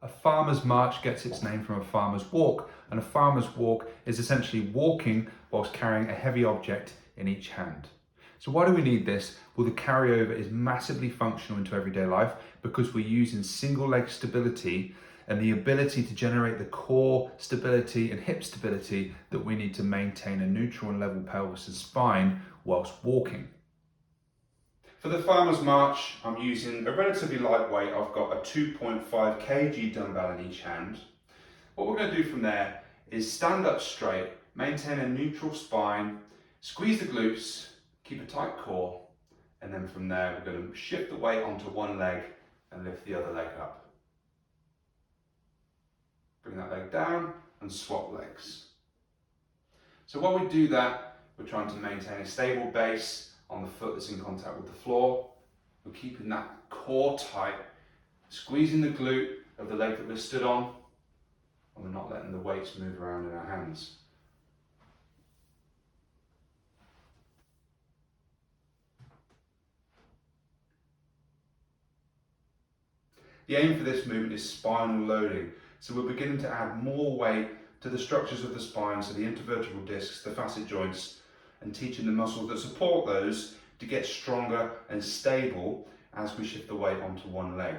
A farmer's march gets its name from a farmer's walk, and a farmer's walk is essentially walking whilst carrying a heavy object in each hand. So why do we need this? Well, the carryover is massively functional into everyday life because we're using single leg stability and the ability to generate the core stability and hip stability that we need to maintain a neutral and level pelvis and spine whilst walking. For the farmer's march, I'm using a relatively lightweight. I've got a 2.5 kg dumbbell in each hand. What we're going to do from there is stand up straight, maintain a neutral spine, squeeze the glutes, keep a tight core, and then from there we're going to shift the weight onto one leg and lift the other leg up. Bring that leg down and swap legs. So while we do that, we're trying to maintain a stable base on the foot that's in contact with the floor. We're keeping that core tight, squeezing the glute of the leg that we're stood on, and we're not letting the weights move around in our hands. The aim for this movement is spinal loading. So we're beginning to add more weight to the structures of the spine, so the intervertebral discs, the facet joints, and teaching the muscles that support those to get stronger and stable as we shift the weight onto one leg.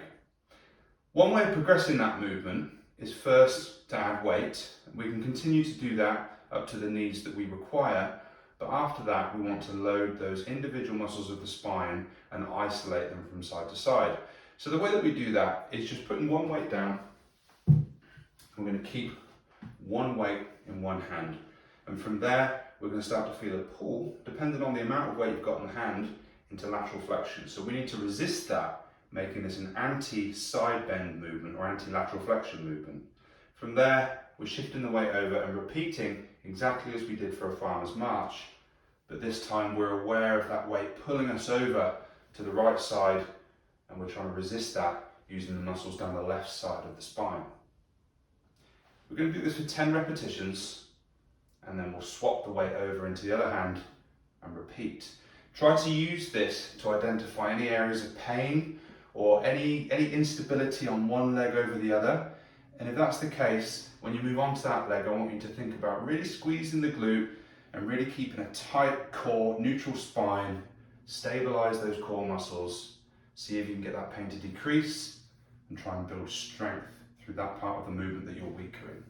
One way of progressing that movement is first to add weight. We can continue to do that up to the needs that we require, but after that we want to load those individual muscles of the spine and isolate them from side to side. So the way that we do that is just putting one weight down. We're going to keep one weight in one hand, and from there we're going to start to feel a pull, depending on the amount of weight you've got in the hand, into lateral flexion. So we need to resist that, making this an anti-side bend movement or anti-lateral flexion movement. From there, we're shifting the weight over and repeating exactly as we did for a farmer's march, but this time we're aware of that weight pulling us over to the right side, and we're trying to resist that using the muscles down the left side of the spine. We're going to do this for 10 repetitions, and then we'll swap the weight over into the other hand and repeat. Try to use this to identify any areas of pain or any instability on one leg over the other. And if that's the case, when you move on to that leg, I want you to think about really squeezing the glute and really keeping a tight core, neutral spine, stabilize those core muscles, see if you can get that pain to decrease, and try and build strength through that part of the movement that you're weaker in.